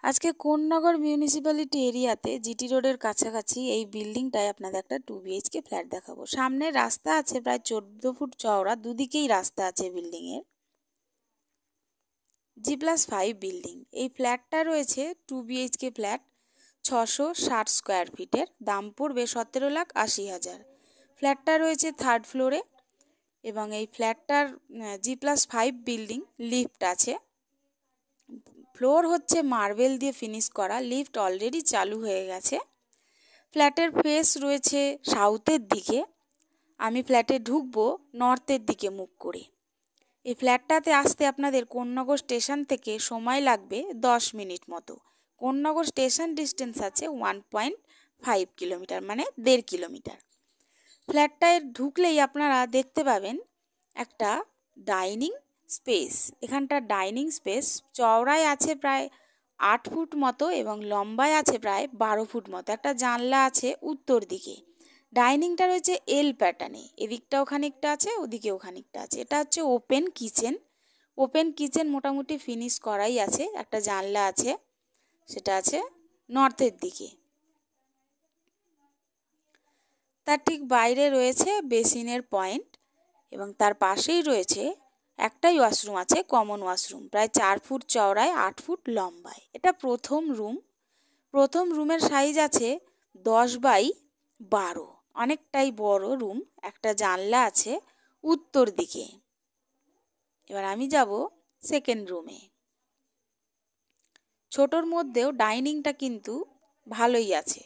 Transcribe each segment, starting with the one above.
আজকে কোন্নগর মিউনিসিপ্যালিটি এরিয়াতে জিটি রোডের কাছাকাছি এই বিল্ডিংটায় আপনাদের একটা 2 BHK ফ্ল্যাট দেখাবো। সামনে রাস্তা আছে প্রায় 14 ফুট চওড়া, দুদিকেই রাস্তা আছে বিল্ডিংয়ের। G+5 building. এই ফ্ল্যাটটা রয়েছে 2 BHK ফ্ল্যাট, 660 স্কোয়ার ফিটের, দাম পড়বে 17,80,000। ফ্ল্যাটটা রয়েছে 3rd ফ্লোরে এবং এই ফ্ল্যাটটার G+5 বিল্ডিং, লিফট আছে। ফ্লোর হচ্ছে মার্বেল দিয়ে ফিনিশ করা, লিফট অলরেডি চালু হয়ে গেছে। ফ্ল্যাটের ফেস রয়েছে সাউথের দিকে, আমি ফ্ল্যাটে ঢুকবো নর্থের দিকে মুখ করে। এই ফ্ল্যাটটাতে আসতে আপনাদের কোন্নগর স্টেশন থেকে সময় লাগবে 10 মিনিট মতো। কোন্নগর স্টেশন ডিস্টেন্স আছে 1.5 কিলোমিটার, মানে 1.5 কিলোমিটার। ফ্ল্যাটটায় ঢুকলেই আপনারা দেখতে পাবেন একটা ডাইনিং স্পেস। এখানটা ডাইনিং স্পেস চওড়ায় আছে প্রায় 8 ফুট মতো এবং লম্বায় আছে প্রায় 12 ফুট মতো। একটা জানলা আছে উত্তর দিকে। ডাইনিংটা রয়েছে এল প্যাটার্নে, এদিকটাও খানিকটা আছে, ওদিকেও খানিকটা আছে। এটা হচ্ছে ওপেন কিচেন। ওপেন কিচেন মোটামুটি ফিনিশ করাই আছে। একটা জানলা আছে, সেটা আছে নর্থের দিকে। তার ঠিক বাইরে রয়েছে বেসিনের পয়েন্ট এবং তার পাশেই রয়েছে একটাই ওয়াশরুম আছে, কমন ওয়াশরুম, প্রায় 4 ফুট চওড়ায় 8 ফুট লম্বায়। এটা প্রথম রুম। প্রথম রুমের সাইজ আছে 10x12, অনেকটাই বড় রুম। একটা জানলা আছে উত্তর দিকে। এবার আমি যাব সেকেন্ড রুমে। ছোটর মধ্যেও ডাইনিংটা কিন্তু ভালোই আছে।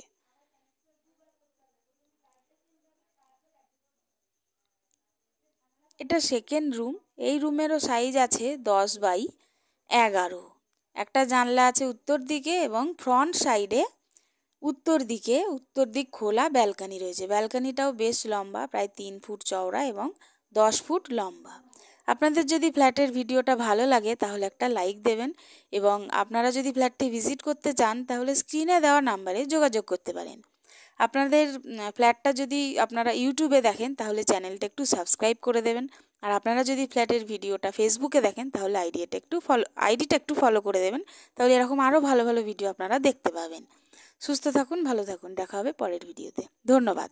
এটা সেকেন্ড রুম। এই রুমেরও সাইজ আছে 10x11। একটা জানলা আছে উত্তর দিকে এবং ফ্রন্ট সাইডে উত্তর দিক খোলা ব্যালকানি রয়েছে। ব্যালকানিটাও বেশ লম্বা, প্রায় 3 ফুট চওড়া এবং 10 ফুট লম্বা। আপনাদের যদি ফ্ল্যাটের ভিডিওটা ভালো লাগে তাহলে একটা লাইক দেবেন এবং আপনারা যদি ফ্ল্যাটটি ভিজিট করতে চান তাহলে স্ক্রিনে দেওয়া নাম্বারে যোগাযোগ করতে পারেন। আপনাদের ফ্ল্যাটটা যদি আপনারা ইউটিউবে দেখেন তাহলে চ্যানেলটা একটু সাবস্ক্রাইব করে দেবেন। আর আপনারা যদি ফ্ল্যাটের ভিডিওটা ফেসবুকে দেখেন তাহলে আইডিটা একটু ফলো করে দেবেন। তাহলে এরকম আরও ভালো ভালো ভিডিও আপনারা দেখতে পাবেন। সুস্থ থাকুন, ভালো থাকুন, দেখা হবে পরের ভিডিওতে। ধন্যবাদ।